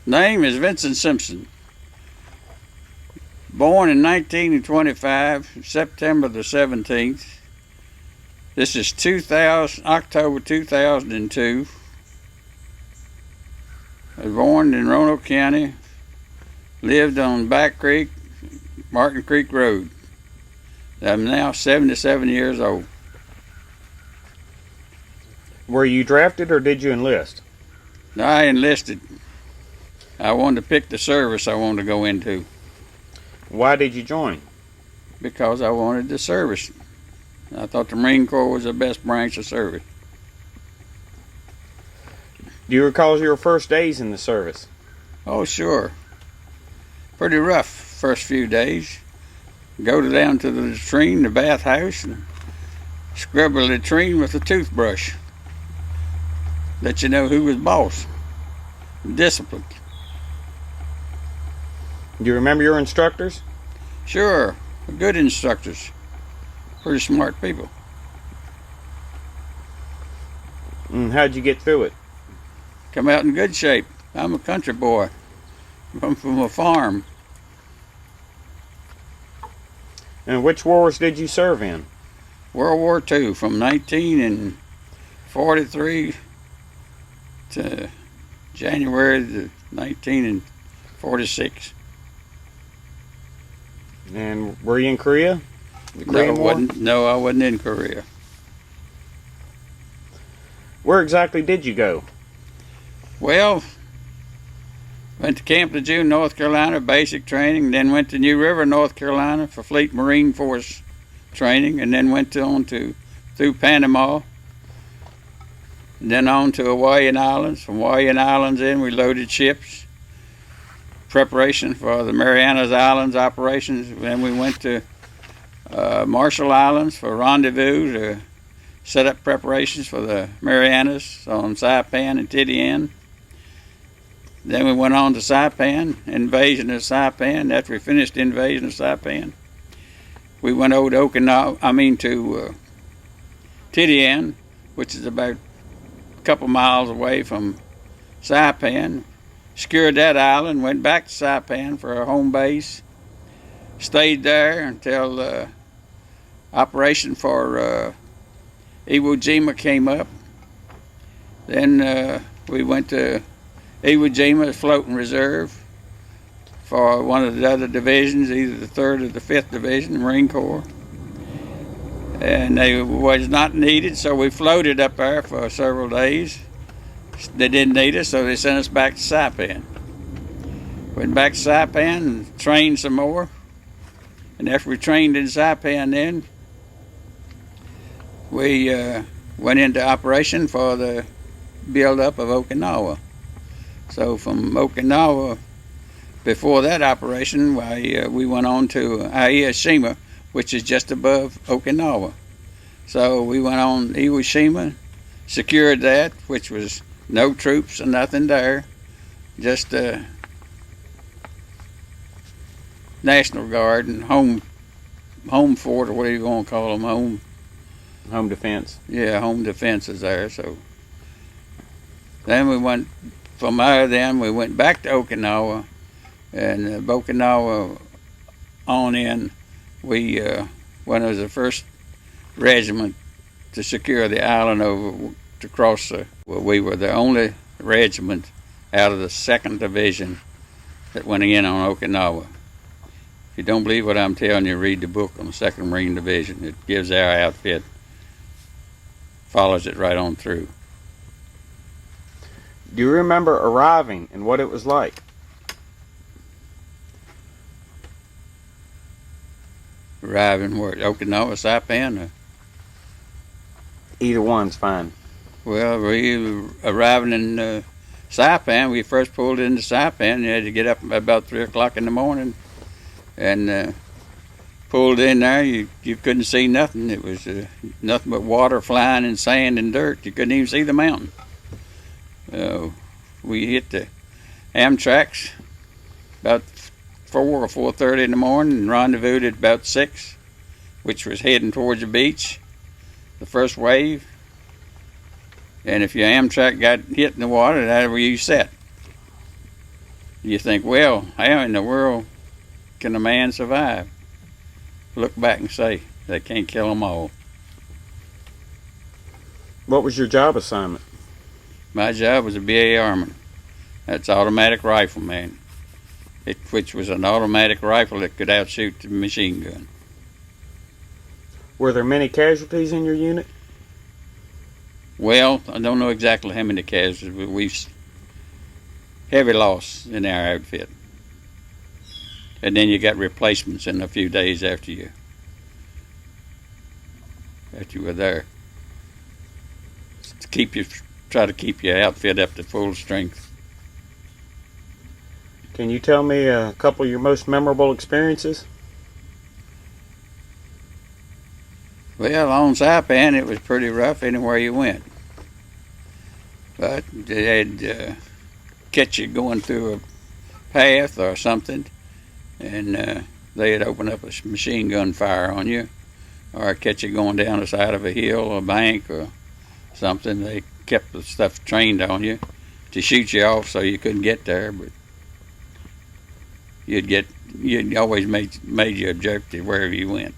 Name is Vinson Simpson. Born in 1925, September the 17th. This is October 2002. I was born in Roanoke County. Lived on Back Creek, Martin Creek Road. I'm now 77 years old. Were you drafted or did you enlist? I enlisted. I wanted to pick the service I wanted to go into. Why did you join? Because I wanted the service. I thought the Marine Corps was the best branch of service. Do you recall your first days in the service? Oh, sure. Pretty rough first few days. Go down to the latrine, the bathhouse, and scrub a latrine with a toothbrush. Let you know who was boss. Discipline. Do you remember your instructors? Sure. Good instructors. Pretty smart people. And how'd you get through it? Come out in good shape. I'm a country boy. I'm from a farm. And which wars did you serve in? World War II, from 1943 to January of 1946. And were you in Korea? The Korean War? No, I wasn't in Korea. Where exactly did you go? Well, went to Camp Lejeune, North Carolina, basic training, then went to New River, North Carolina for Fleet Marine Force training, and then went through Panama, and then on to Hawaiian Islands. From Hawaiian Islands we loaded ships. Preparation for the Marianas Islands operations. Then we went to Marshall Islands for rendezvous to set up preparations for the Marianas on Saipan and Titian. Then we went on to Saipan, invasion of Saipan. After we finished the invasion of Saipan, we went over to to Titian, which is about a couple miles away from Saipan. Secured that island, went back to Saipan for our home base. Stayed there until operation for Iwo Jima came up. Then we went to Iwo Jima floating reserve for one of the other divisions, either the 3rd or the 5th Division, the Marine Corps. And they was not needed, so we floated up there for several days. They didn't need us, so they sent us back to Saipan. Went back to Saipan and trained some more. And after we trained in Saipan then, we went into operation for the build-up of Okinawa. So from Okinawa, before that operation, we went on to Aoshima, which is just above Okinawa. So we went on Iwo Jima, secured that, which was no troops or nothing there, just National Guard and home fort, or whatever you want to call them, home defense. Yeah, home defense is there. So then we went from there. Then we went back to Okinawa, and Okinawa on in, we went as the first regiment to secure the island over to cross we were the only regiment out of the 2nd Division that went in on Okinawa. If you don't believe what I'm telling you, read the book on the 2nd Marine Division. It gives our outfit, follows it right on through. Do you remember arriving and what it was like? Arriving where? Okinawa, Saipan? Either one's fine. Well, we arriving in Saipan. We first pulled into Saipan. You had to get up about 3 o'clock in the morning, and pulled in there. You couldn't see nothing. It was nothing but water flying and sand and dirt. You couldn't even see the mountain. We hit the Amtrak's about 4 or 4:30 in the morning and rendezvoused at about 6, which was heading towards the beach, the first wave. And if your Amtrak got hit in the water, that's where you sat. You think, well, how in the world can a man survive? Look back and say, they can't kill them all. What was your job assignment? My job was a BA Armor. That's automatic rifleman, which was an automatic rifle that could outshoot the machine gun. Were there many casualties in your unit? Well, I don't know exactly how many casualties, but we've heavy loss in our outfit. And then you got replacements in a few days after you were there. Try to keep your outfit up to full strength. Can you tell me a couple of your most memorable experiences? Well, on Saipan it was pretty rough anywhere you went. But they'd catch you going through a path or something, and they'd open up a machine gun fire on you, or catch you going down the side of a hill or bank or something. They kept the stuff trained on you to shoot you off so you couldn't get there, but you'd always made your objective wherever you went.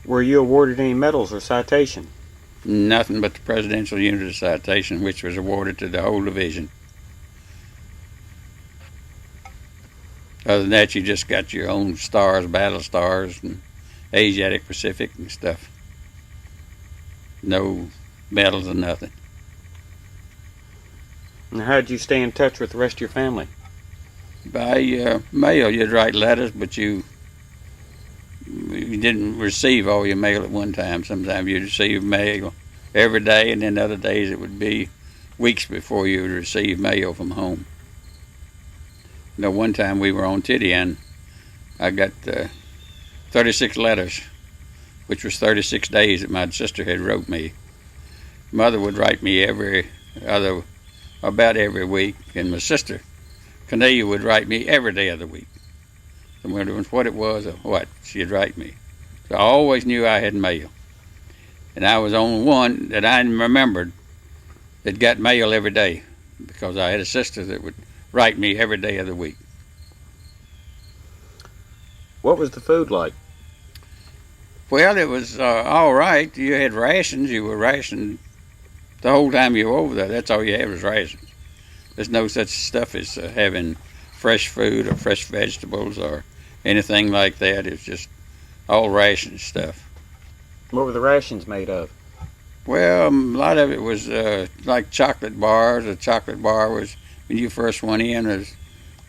Were you awarded any medals or citation? Nothing but the Presidential Unit Citation, which was awarded to the whole division. Other than that, you just got your own stars, battle stars, and Asiatic Pacific and stuff. No medals or nothing. And how did you stay in touch with the rest of your family? By mail, you'd write letters, but you didn't receive all your mail at one time. Sometimes you'd receive mail every day, and then other days it would be weeks before you would receive mail from home. You know, one time we were on Titian, I got 36 letters, which was 36 days that my sister had wrote me. Mother would write me about every week, and my sister, Cornelia, would write me every day of the week. No matter what it was or what, she'd write me. So I always knew I had mail. And I was the only one that I remembered that got mail every day, because I had a sister that would write me every day of the week. What was the food like? Well, it was all right. You had rations. You were rationed the whole time you were over there. That's all you had was rations. There's no such stuff as having fresh food or fresh vegetables or anything like that. It's just all ration stuff. What were the rations made of? Well, a lot of it was like chocolate bars. A chocolate bar was, when you first went in,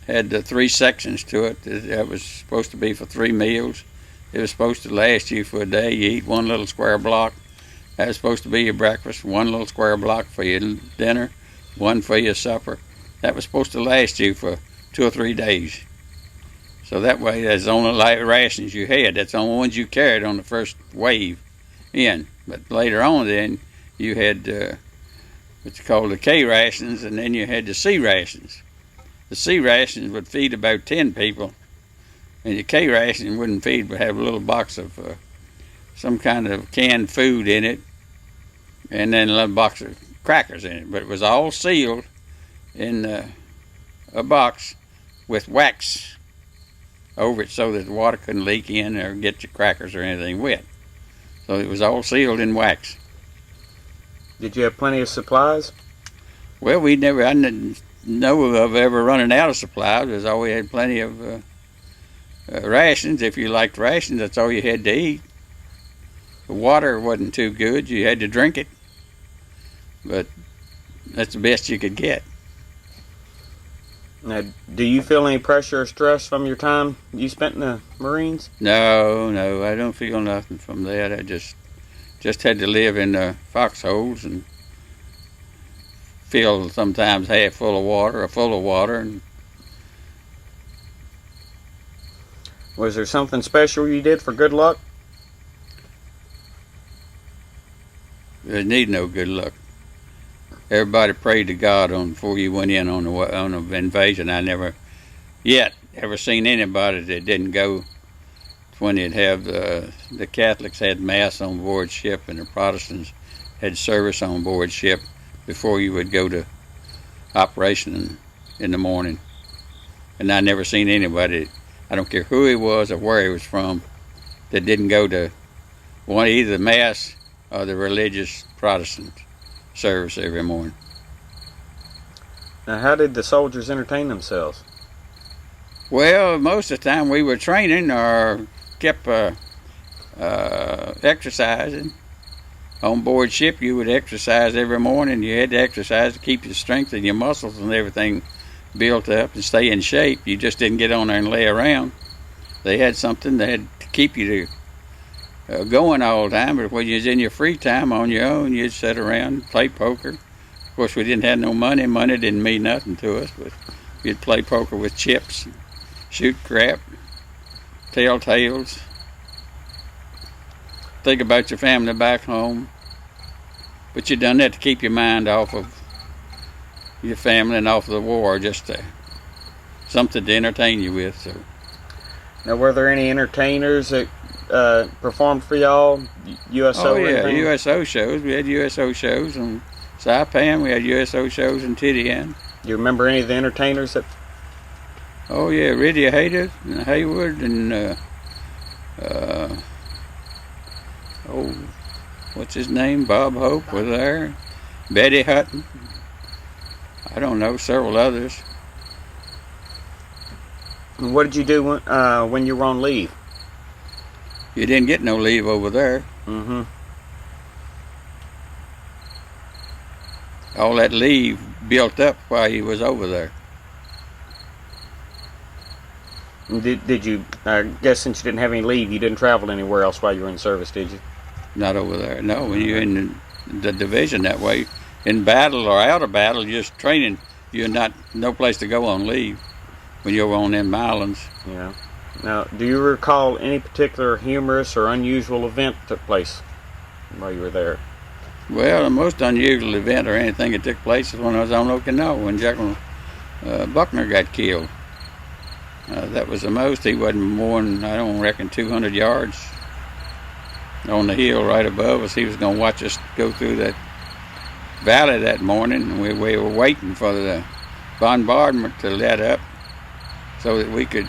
had 3 sections to it. It was supposed to be for 3 meals. It was supposed to last you for a day. You eat one little square block. That was supposed to be your breakfast. One little square block for your dinner. One for your supper. That was supposed to last you for 2 or 3 days. So that way, that's the only rations you had. That's the only ones you carried on the first wave in. But later on, then you had what's called the K rations, and then you had the C rations. The C rations would feed about 10 people, and the K ration wouldn't feed, but have a little box of some kind of canned food in it, and then a little box of crackers in it. But it was all sealed in a box with wax over it so that the water couldn't leak in or get your crackers or anything wet. So it was all sealed in wax. Did you have plenty of supplies? Well, I didn't know of ever running out of supplies. There's always had plenty of rations. If you liked rations, that's all you had to eat. The water wasn't too good. You had to drink it. But that's the best you could get. Now, do you feel any pressure or stress from your time you spent in the Marines? No, I don't feel nothing from that. I just had to live in the foxholes and feel sometimes half full of water or full of water. And was there something special you did for good luck? there need no good luck. Everybody prayed to God before you went in on the invasion. I never yet ever seen anybody that didn't go when they'd have the Catholics had mass on board ship and the Protestants had service on board ship before you would go to operation in the morning. And I never seen anybody, I don't care who he was or where he was from, that didn't go to either the Mass or the religious Protestant service every morning. Now, how did the soldiers entertain themselves? Well, most of the time we were training or kept exercising. On board ship, you would exercise every morning. You had to exercise to keep your strength and your muscles and everything built up and stay in shape. You just didn't get on there and lay around. They had something that had to keep you going all the time. But when you was in your free time on your own, you'd sit around and play poker. Of course, we didn't have no money. Money didn't mean nothing to us, but you'd play poker with chips, and shoot crap, tell tales, think about your family back home. But you done that to keep your mind off of your family and off of the war, just something to entertain you with. So. Now, were there any entertainers that performed for y'all? USO? Oh yeah, USO shows. We had USO shows on Saipan. We had USO shows in Titian. Do you remember any of the entertainers that? Oh yeah, Ridley Hayter and Hayward and what's his name? Bob Hope was there. Betty Hutton. I don't know, several others. And what did you do when you were on leave? You didn't get no leave over there. Mm-hmm. All that leave built up while you was over there. Did you, I guess since you didn't have any leave, you didn't travel anywhere else while you were in service, did you? Not over there. No, when you're in the division that way, in battle or out of battle, you're just training. You're no place to go on leave when you're on them islands. Yeah. Now, do you recall any particular humorous or unusual event that took place while you were there? Well, the most unusual event or anything that took place is when I was on Okinawa, when General Buckner got killed. That was the most. He wasn't more than, I don't reckon, 200 yards on the hill right above us. He was going to watch us go through that valley that morning, and we were waiting for the bombardment to let up so that we could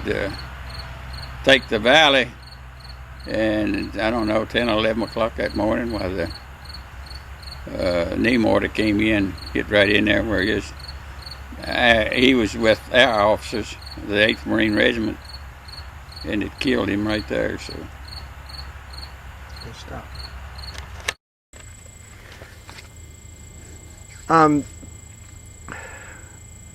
take the valley. And I don't know, 10 or 11 o'clock that morning while the knee mortar came in, hit right in there where he was with our officers, the 8th Marine Regiment, and it killed him right there. So. Good stuff.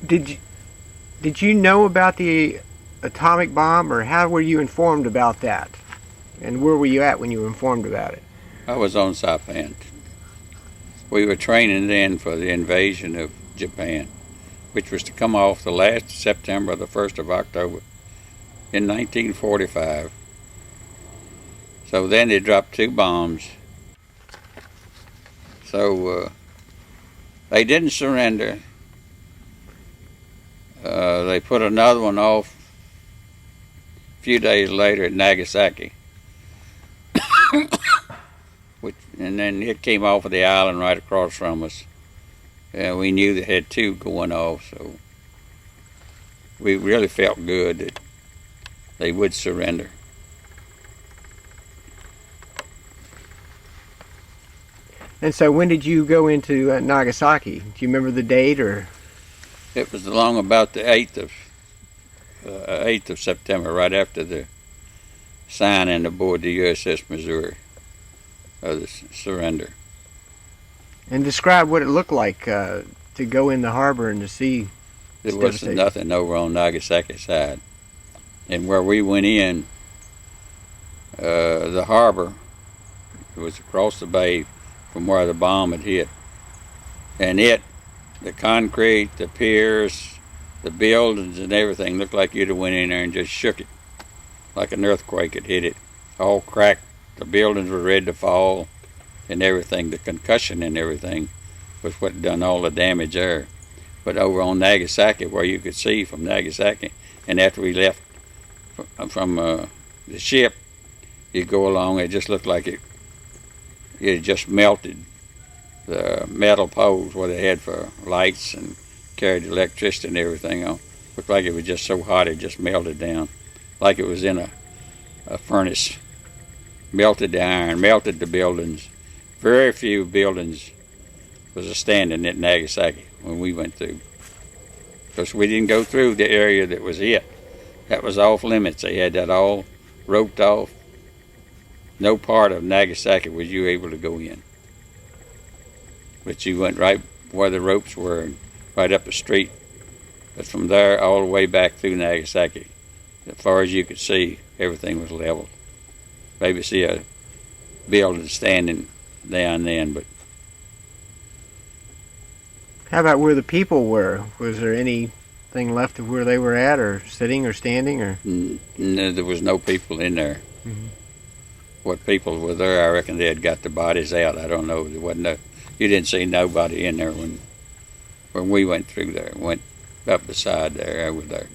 Did you know about the atomic bomb, or how were you informed about that? And where were you at when you were informed about it? I was on Saipan. We were training then for the invasion of Japan, which was to come off the last of September or the 1st of October in 1945. So then they dropped 2 bombs. So they didn't surrender. They put another one off a few days later at Nagasaki. And then it came off of the island right across from us. We knew they had 2 going off, so we really felt good that they would surrender. And so when did you go into Nagasaki? Do you remember the date? Or? It was along about the 8th of September, right after the signing aboard the USS Missouri of the surrender. And describe what it looked like to go in the harbor and to see. There wasn't nothing over on Nagasaki side. And where we went in, the harbor, it was across the bay from where the bomb had hit. And the concrete, the piers, the buildings and everything looked like you'd have went in there and just shook it. Like an earthquake had hit it. All cracked. The buildings were ready to fall and everything. The concussion and everything was what done all the damage there. But over on Nagasaki, where you could see from Nagasaki, and after we left from the ship, you go along, it just looked like it had just melted. The metal poles where they had for lights and carried electricity and everything on, Looked like it was just so hot it just melted down, like it was in a furnace. Melted the iron, melted the buildings. Very few buildings was standing at Nagasaki when we went through. Because we didn't go through the area that was hit. That was off limits. They had that all roped off. No part of Nagasaki was you able to go in. But you went right where the ropes were, right up the street. But from there all the way back through Nagasaki, as far as you could see, everything was leveled. Maybe see a building standing down then, but How about where the people were? Was there anything left of where they were at, or sitting or standing, or? no, there was no people in there. Mm-hmm. What people were there, I reckon they had got the bodies out. I don't know. There wasn't you didn't see nobody in there when we went through there. Went up beside there, over there.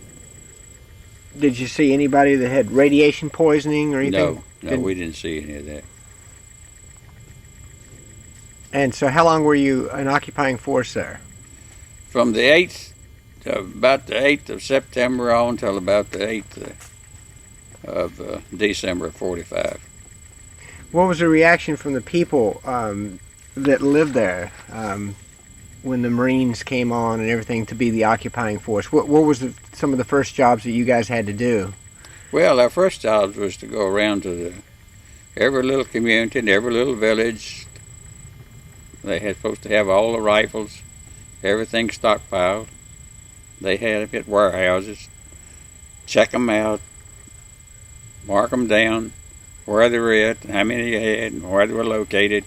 Did you see anybody that had radiation poisoning or anything? No, we didn't see any of that. And so how long were you an occupying force there? From the 8th, about the 8th of September on till about the 8th of December of 45. What was the reaction from the people that lived there when the Marines came on and everything to be the occupying force? What was some of the first jobs that you guys had to do? Well, our first job was to go around to every little community and every little village. They had supposed to have all the rifles, everything stockpiled. They had them at warehouses. Check them out, mark them down, where they were at, how many you had, and where they were located,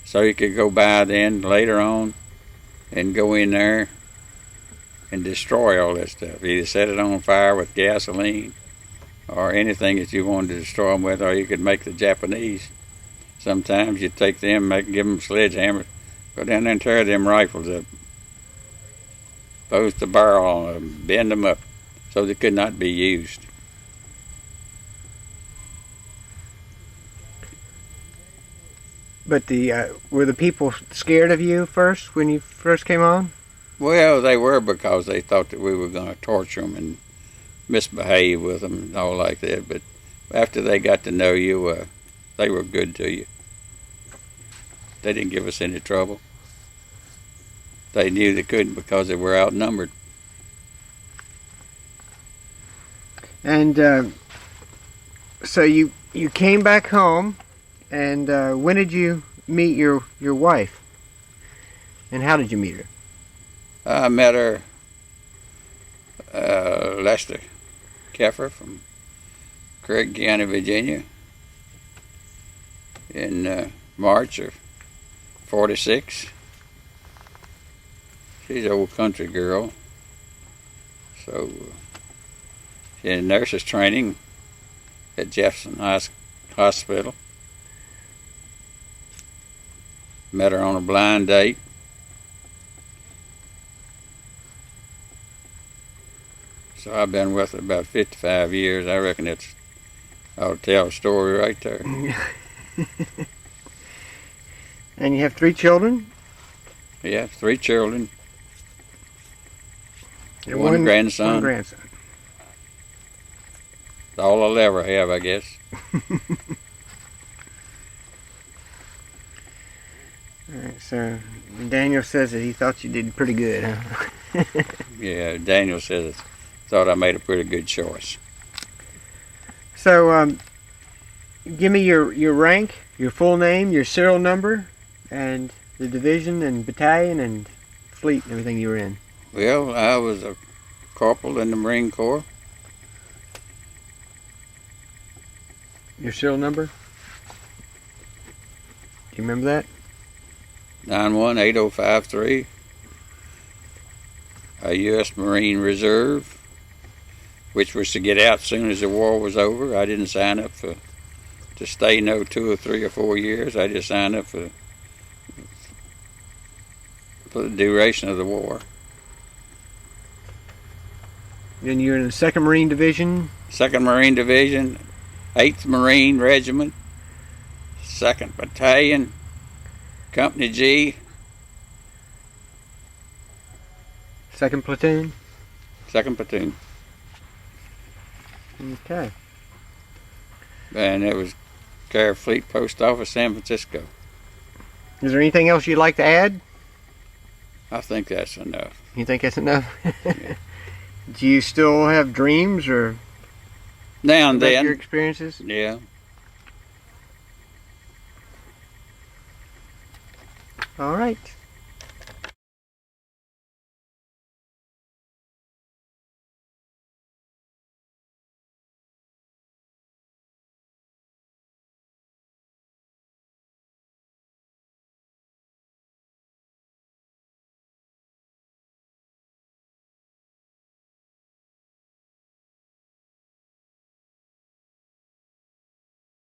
so you could go by then later on and go in there and destroy all that stuff. Either set it on fire with gasoline or anything that you wanted to destroy them with, or you could make the Japanese. Sometimes you'd take them, give them sledgehammers, go down there and tear them rifles up, post the barrel on them, bend them up so they could not be used. But were the people scared of you first when you first came on? Well, they were, because they thought that we were going to torture them and misbehave with them and all like that. But after they got to know you, they were good to you. They didn't give us any trouble. They knew they couldn't because they were outnumbered. And so you came back home, and when did you meet your wife? And how did you meet her? I met her, Lester Keffer from Craig County, Virginia, in March of 46. She's an old country girl. So she had nurse's training at Jefferson Hospital. Met her on a blind date. So I've been with her about 55 years. I reckon I'll tell a story right there. And you have 3 children? Yeah, 3 children. And one grandson. One grandson. That's all I'll ever have, I guess. All right, so Daniel says that he thought you did pretty good, huh? Yeah, Daniel says thought I made a pretty good choice. So, give me your rank, your full name, your serial number, and the division and battalion and fleet and everything you were in. Well, I was a corporal in the Marine Corps. Your serial number? Do you remember that? 918053. A U.S. Marine Reserve, which was to get out as soon as the war was over. I didn't sign up to stay 2 or 3 or 4 years. I just signed up for the duration of the war. And you're in the 2nd Marine Division? 2nd Marine Division, 8th Marine Regiment, 2nd Battalion, Company G. 2nd Platoon? 2nd platoon. Okay. And it was Care Fleet Post Office, San Francisco. Is there anything else you'd like to add? I think that's enough. You think that's enough? Do you still have dreams or Now and about your then, experiences? yeah. All right.